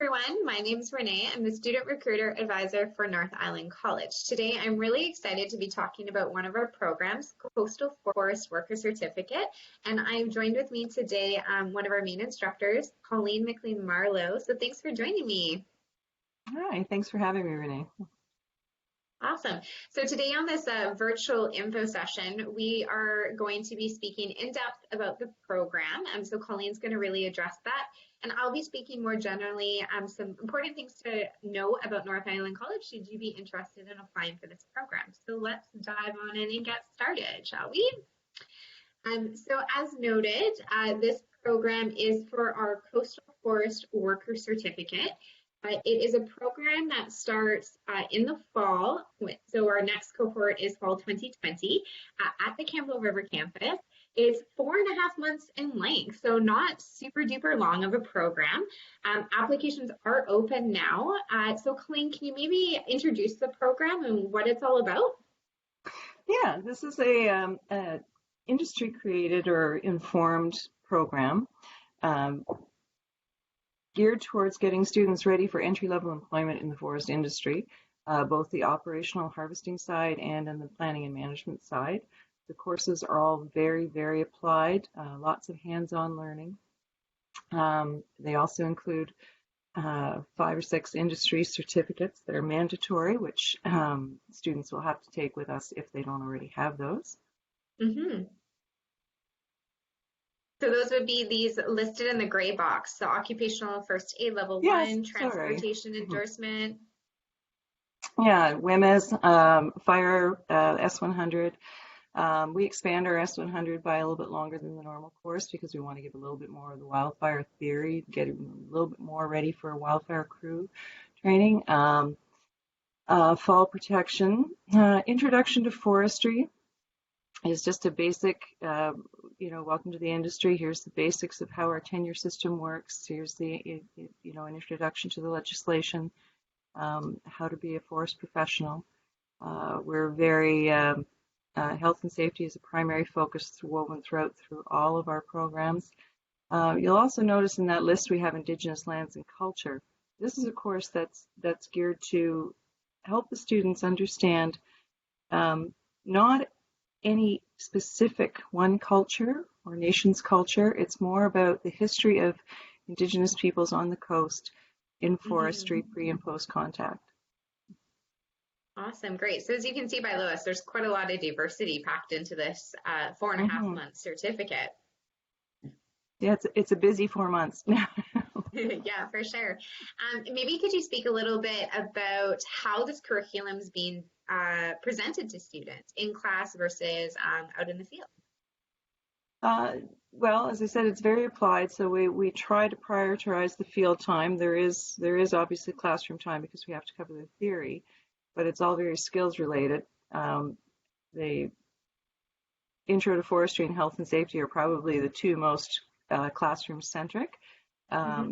Everyone, my name is Renee. I'm the Student Recruiter Advisor for North Island College. Today, I'm really excited to be talking about one of our programs, Coastal Forest Worker Certificate. And I'm joined with me today, one of our main instructors, Colleen McLean Marlowe. So thanks for joining me. Hi, thanks for having me, Renee. Awesome. So today on this virtual info session, we are going to be speaking in depth about the program. So Colleen's going to really address that. And I'll be speaking more generally some important things to know about North Island College should you be interested in applying for this program. So let's dive on in and get started, shall we? So as noted, this program is for our Coastal Forest Worker Certificate. It is a program that starts in the fall. So our next cohort is fall 2020 at the Campbell River campus. It's 4.5 months in length, so not super duper long of a program. Applications are open now. So Colleen, can you maybe introduce the program and what it's all about? Yeah, this is a industry created or informed program geared towards getting students ready for entry-level employment in the forest industry, both the operational harvesting side and on the planning and management side. The courses are all very, very applied, lots of hands-on learning. They also include 5 or 6 industry certificates that are mandatory, which students will have to take with us if they don't already have those. Mm-hmm. So those would be these listed in the gray box. So occupational first aid level 1, transportation endorsement. Yeah, WHMIS, fire S100. We expand our S100 by a little bit longer than the normal course because we want to give a little bit more of the wildfire theory, get a little bit more ready for wildfire crew training. Fall protection, introduction to forestry is just a basic, welcome to the industry. Here's the basics of how our tenure system works. Here's the, an introduction to the legislation, how to be a forest professional. We're very, health and safety is a primary focus woven throughout through all of our programs. You'll also notice in that list we have Indigenous lands and culture. This is a course that's geared to help the students understand not any specific one culture or nation's culture. It's more about the history of Indigenous peoples on the coast in forestry, pre and post contact. Awesome, great. So as you can see by Lewis, there's quite a lot of diversity packed into this 4.5 month certificate. Yeah, it's a busy 4 months. Yeah, for sure. Maybe could you speak a little bit about how this curriculum is being presented to students in class versus out in the field? Well, as I said, it's very applied, so we try to prioritize the field time. There is obviously classroom time because we have to cover the theory, but it's all very skills related. The intro to forestry and health and safety are probably the 2 most classroom centric.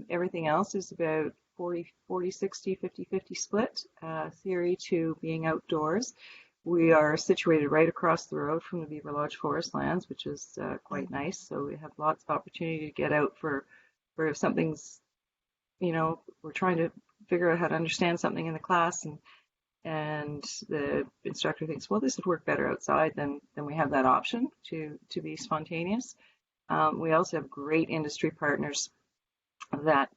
Everything else is about 40, 60, 50, 50 split, theory to being outdoors. We are situated right across the road from the Beaver Lodge Forest Lands, which is quite nice. So we have lots of opportunity to get out for if something's, we're trying to figure out how to understand something in the class and the instructor thinks, well, this would work better outside, then we have that option to be spontaneous. We also have great industry partners that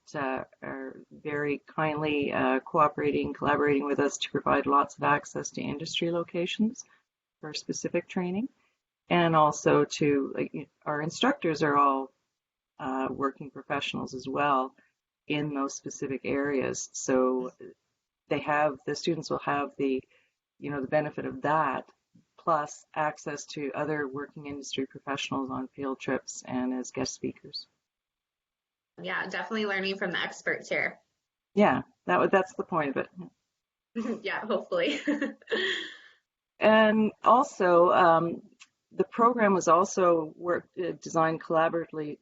are very kindly collaborating with us to provide lots of access to industry locations for specific training. And also our instructors are all working professionals as well in those specific areas. So the students will have the benefit of that, plus access to other working industry professionals on field trips and as guest speakers. Yeah, definitely learning from the experts here. Yeah, that's the point of it. Yeah, hopefully. And also, the program was also designed collaboratively.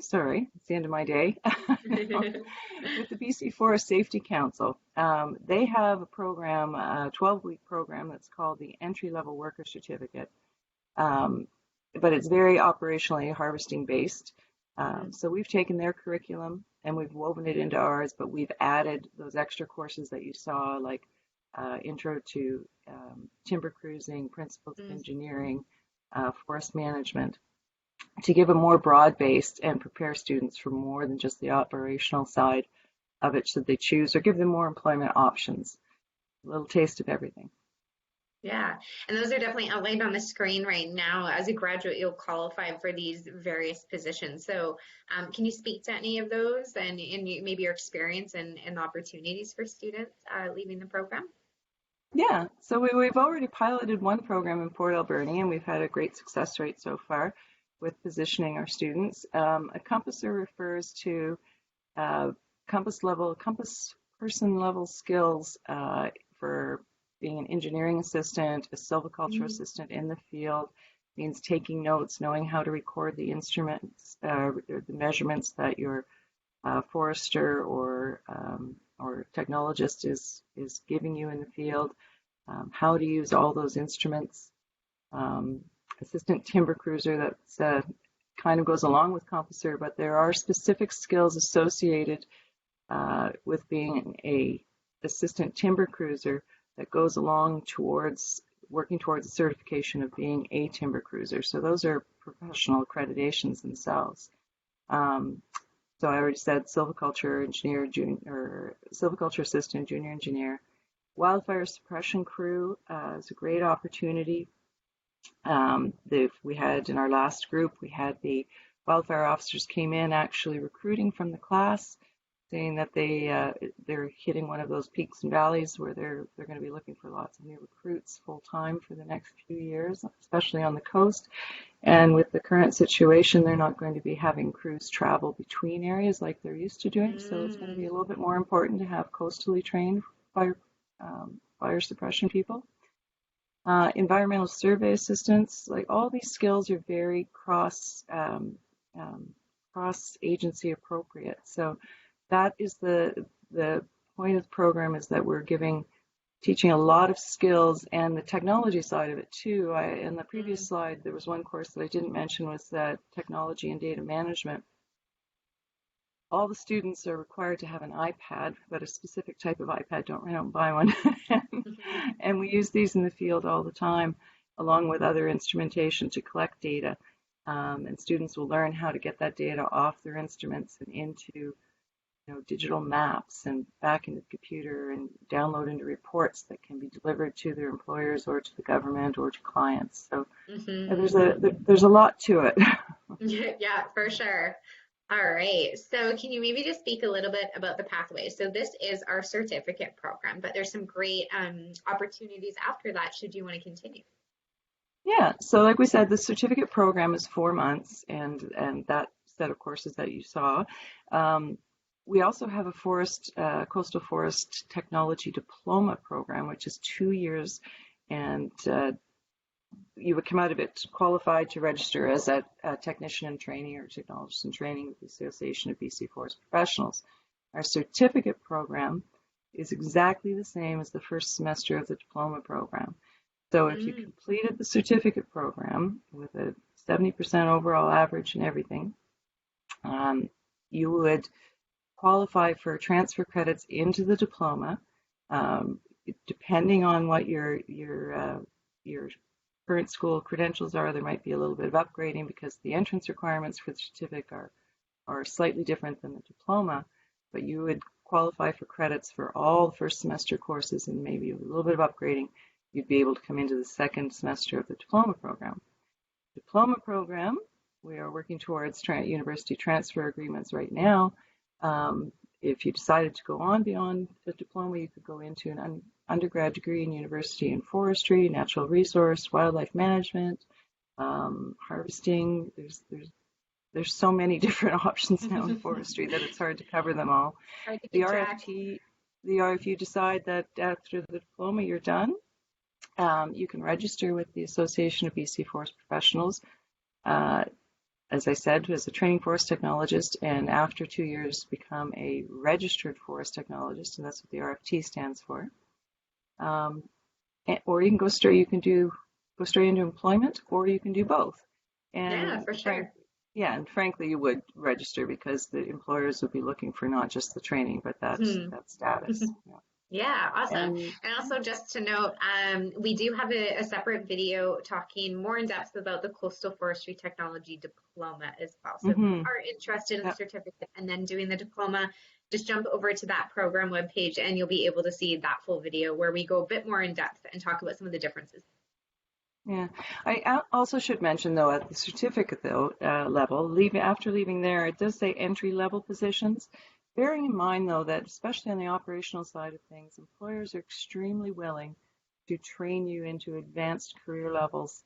Sorry, it's the end of my day. With the BC Forest Safety Council. They have a program, a 12-week program that's called the Entry-Level Worker Certificate. But it's very operationally harvesting based. So we've taken their curriculum and we've woven it into ours, but we've added those extra courses that you saw, like intro to timber cruising, principles of engineering, forest management, to give a more broad-based and prepare students for more than just the operational side of it should they choose, or give them more employment options. A little taste of everything. Yeah, and those are definitely outlined on the screen right now. As a graduate, you'll qualify for these various positions. So, can you speak to any of those and maybe your experience and opportunities for students leaving the program? Yeah, so we've already piloted one program in Port Alberni, and we've had a great success rate so far with positioning our students. A compasser refers to compass person level skills for being an engineering assistant, a silviculture assistant in the field, means taking notes, knowing how to record the instruments, the measurements that your forester or technologist is giving you in the field, how to use all those instruments. Assistant timber cruiser, that's kind of goes along with compasser, but there are specific skills associated with being a assistant timber cruiser that goes along towards working towards the certification of being a timber cruiser. So those are professional accreditations themselves. So I already said silviculture engineer, or silviculture assistant, junior engineer. Wildfire suppression crew is a great opportunity. We had in our last group, we had the wildfire officers came in actually recruiting from the class, saying that they're hitting one of those peaks and valleys where they're going to be looking for lots of new recruits full time for the next few years, especially on the coast. And with the current situation, they're not going to be having crews travel between areas like they're used to doing. So it's going to be a little bit more important to have coastally trained fire suppression people. Environmental survey assistants, like all these skills are very cross agency appropriate. So that is the point of the program, is that we're teaching a lot of skills and the technology side of it too. In the previous slide, there was one course that I didn't mention, was that technology and data management. All the students are required to have an iPad, but a specific type of iPad. Don't run out and buy one. And we use these in the field all the time, along with other instrumentation to collect data. And students will learn how to get that data off their instruments and into digital maps and back into the computer and download into reports that can be delivered to their employers or to the government or to clients. So there's a lot to it. Yeah, for sure. All right. So can you maybe just speak a little bit about the pathway? So this is our certificate program, but there's some great opportunities after that should you want to continue. Yeah. So like we said, the certificate program is 4 months, and that set of courses that you saw. We also have a coastal forest technology diploma program, which is 2 years, and you would come out of it qualified to register as a technician in training or technologist in training with the Association of BC Forest Professionals. Our certificate program is exactly the same as the first semester of the diploma program. So if you completed the certificate program with a 70% overall average and everything, you would qualify for transfer credits into the diploma. Depending on what your current school credentials are, there might be a little bit of upgrading because the entrance requirements for the certificate are slightly different than the diploma, but you would qualify for credits for all the first semester courses, and maybe a little bit of upgrading, you'd be able to come into the second semester of the diploma program. Diploma program, we are working towards university transfer agreements right now. If you decided to go on beyond the diploma, you could go into an undergrad degree in university in forestry, natural resource, wildlife management, harvesting. There's so many different options now in forestry that it's hard to cover them all. The RFT, if you decide that after the diploma you're done, you can register with the Association of BC Forest Professionals. As I said, as a training forest technologist, and after 2 years become a registered forest technologist, and that's what the RFT stands for. Or you can go straight into employment, or you can do both. And yeah, for sure. Yeah, and frankly, you would register because the employers would be looking for not just the training, but Hmm. that status. Yeah. Yeah, awesome. And And also just to note, we do have a separate video talking more in depth about the Coastal Forestry Technology Diploma as well. So if you hmm are interested in the yeah, certificate and then doing the diploma, just jump over to that program webpage and you'll be able to see that full video where we go a bit more in depth and talk about some of the differences. yeah. Also should mention though at the certificate though level, after leaving there, it does say entry level positions. Bearing in mind though that especially on the operational side of things, employers are extremely willing to train you into advanced career levels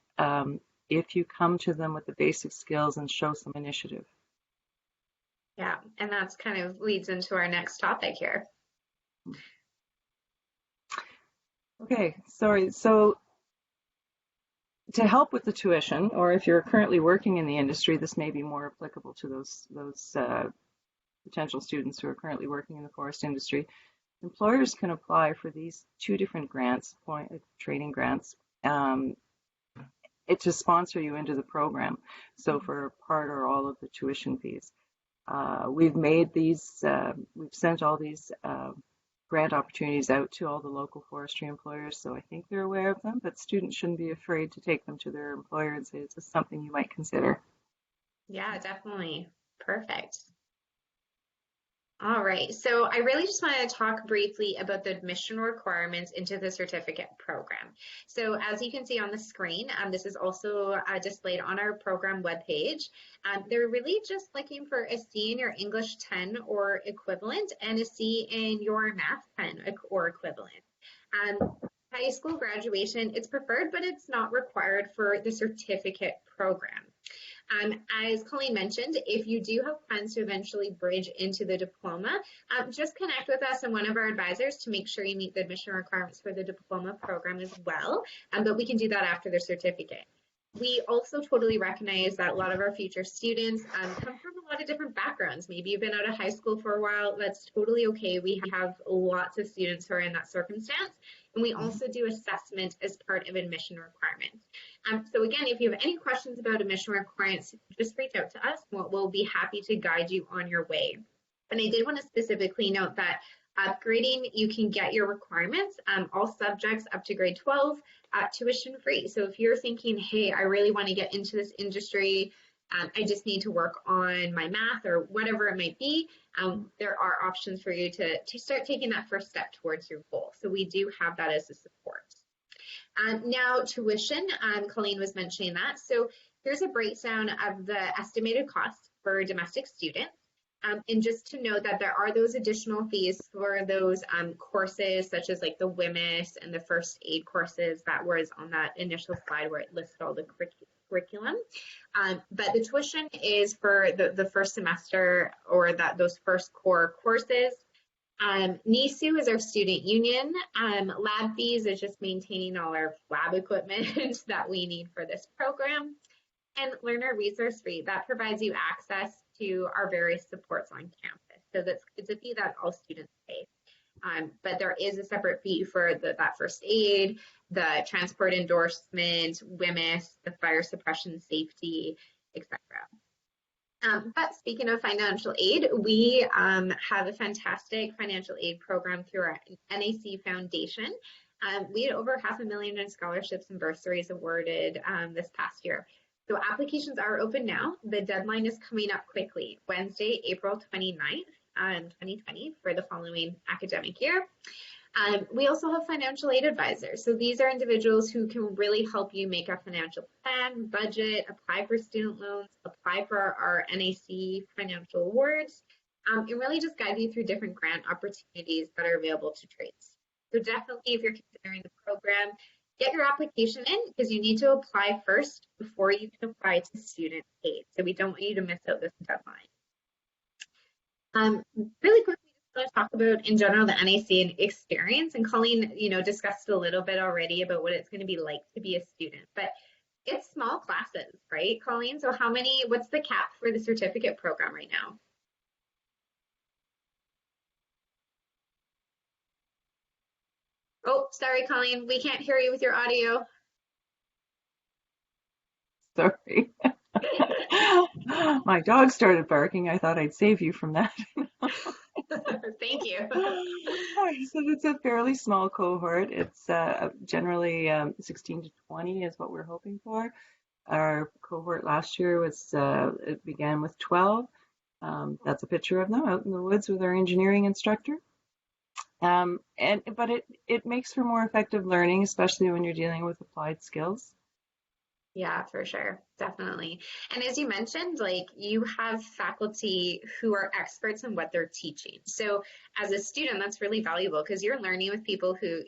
if you come to them with the basic skills and show some initiative. Yeah, and that's kind of leads into our next topic here. Okay, sorry. So to help with the tuition, or if you're currently working in the industry, this may be more applicable to those potential students who are currently working in the forest industry. Employers can apply for these two different grants, training grants, um, to sponsor you into the program. So for part or all of the tuition fees. We've sent all these grant opportunities out to all the local forestry employers, so I think they're aware of them, but students shouldn't be afraid to take them to their employer and say, is this something you might consider? Yeah, definitely. Perfect. All right, so I really just want to talk briefly about the admission requirements into the certificate program. So as you can see on the screen, this is also displayed on our program webpage. They're really just looking for a C in your English 10 or equivalent and a C in your math 10 or equivalent. High school graduation, it's preferred, but it's not required for the certificate program. As Colleen mentioned, if you do have plans to eventually bridge into the diploma, just connect with us and one of our advisors to make sure you meet the admission requirements for the diploma program as well. But we can do that after the certificate. We also totally recognize that a lot of our future students come from a lot of different backgrounds. Maybe you've been out of high school for a while. That's totally okay. We have lots of students who are in that circumstance. And we also do assessment as part of admission requirements. So again, if you have any questions about admission requirements, just reach out to us. We'll be happy to guide you on your way. And I did want to specifically note that upgrading, you can get your requirements, all subjects up to grade 12, tuition free. So if you're thinking, hey, I really want to get into this industry, I just need to work on my math or whatever it might be, there are options for you to start taking that first step towards your goal. So we do have that as a support. Now tuition, Colleen was mentioning that. So here's a breakdown of the estimated costs for domestic students. And just to note that there are those additional fees for those courses, such as like the WHMIS and the first aid courses that was on that initial slide where it listed all the curriculum. But the tuition is for the first semester or those first core courses. NISU is our student union. Lab fees is just maintaining all our lab equipment that we need for this program. And learner resource fee, that provides you access to our various supports on campus. So it's a fee that all students pay. But there is a separate fee for that first aid, the transport endorsement, WHMIS, the fire suppression safety, etc. But speaking of financial aid, we have a fantastic financial aid program through our NAC Foundation. We had over $500,000 in scholarships and bursaries awarded this past year. So applications are open now. The deadline is coming up quickly, Wednesday, April 29th, 2020 for the following academic year. We also have financial aid advisors. So these are individuals who can really help you make a financial plan, budget, apply for student loans, apply for our NAC financial awards, and really just guide you through different grant opportunities that are available to trades. So definitely if you're considering the program, get your application in because you need to apply first before you can apply to student aid. So we don't want you to miss out this deadline. Really quickly, I want to talk about in general the NAC experience, and Colleen, discussed a little bit already about what it's going to be like to be a student, but it's small classes, right, Colleen? So what's the cap for the certificate program right now? Oh, sorry, Colleen, we can't hear you with your audio. Sorry. My dog started barking. I thought I'd save you from that. Thank you. So it's a fairly small cohort. It's generally 16 to 20 is what we're hoping for. Our cohort last year was it began with 12. That's a picture of them out in the woods with our engineering instructor. But it makes for more effective learning, especially when you're dealing with applied skills. Yeah, for sure. Definitely. And as you mentioned, like you have faculty who are experts in what they're teaching. So as a student, that's really valuable because you're learning with people who,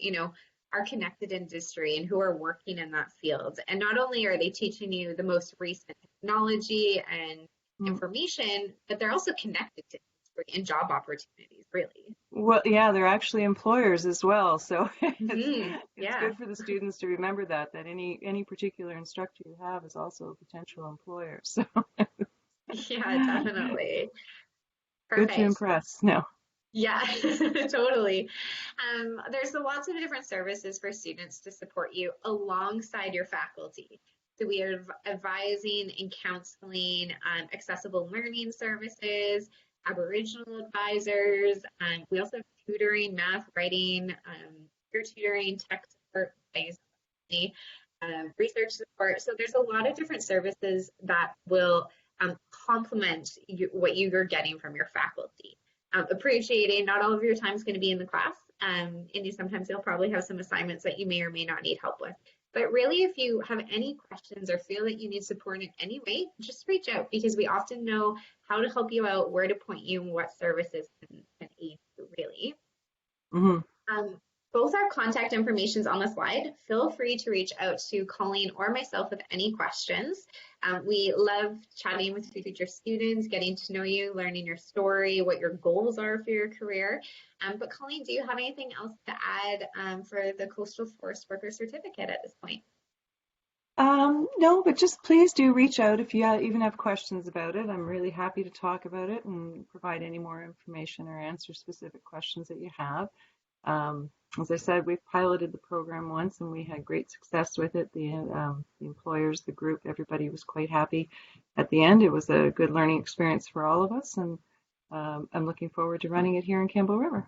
are connected in industry and who are working in that field. And not only are they teaching you the most recent technology and Mm. information, but they're also connected to industry and job opportunities, really. Well, yeah, they're actually employers as well. So it's Yeah. good for the students to remember that any particular instructor you have is also a potential employer. So Yeah, definitely. good to Perfect. impress. No. Yeah, totally. There's lots of different services for students to support you alongside your faculty. So we are advising and counseling accessible learning services, Aboriginal advisors. We also have tutoring, math, writing, peer tutoring, tech support, research support. So there's a lot of different services that will complement what you're getting from your faculty. Appreciating not all of your time is going to be in the class, and sometimes you'll probably have some assignments that you may or may not need help with. But really, if you have any questions or feel that you need support in any way, just reach out because we often know how to help you out, where to point you, and what services can aid you, really. Hmm. Um, Both our contact information is on the slide. Feel free to reach out to Colleen or myself with any questions. We love chatting with future students, getting to know you, learning your story, what your goals are for your career. But Colleen, do you have anything else to add for the Coastal Forest Worker Certificate at this point? No, but just please do reach out if you even have questions about it. I'm really happy to talk about it and provide any more information or answer specific questions that you have. As I said, we've piloted the program once and we had great success with it. The employers, the group, everybody was quite happy. At the end, it was a good learning experience for all of us, and I'm looking forward to running it here in Campbell River.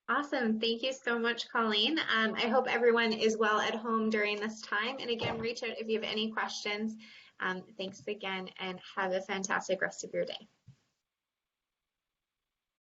Awesome. Thank you so much, Colleen. I hope everyone is well at home during this time. And again, reach out if you have any questions. Thanks again and have a fantastic rest of your day.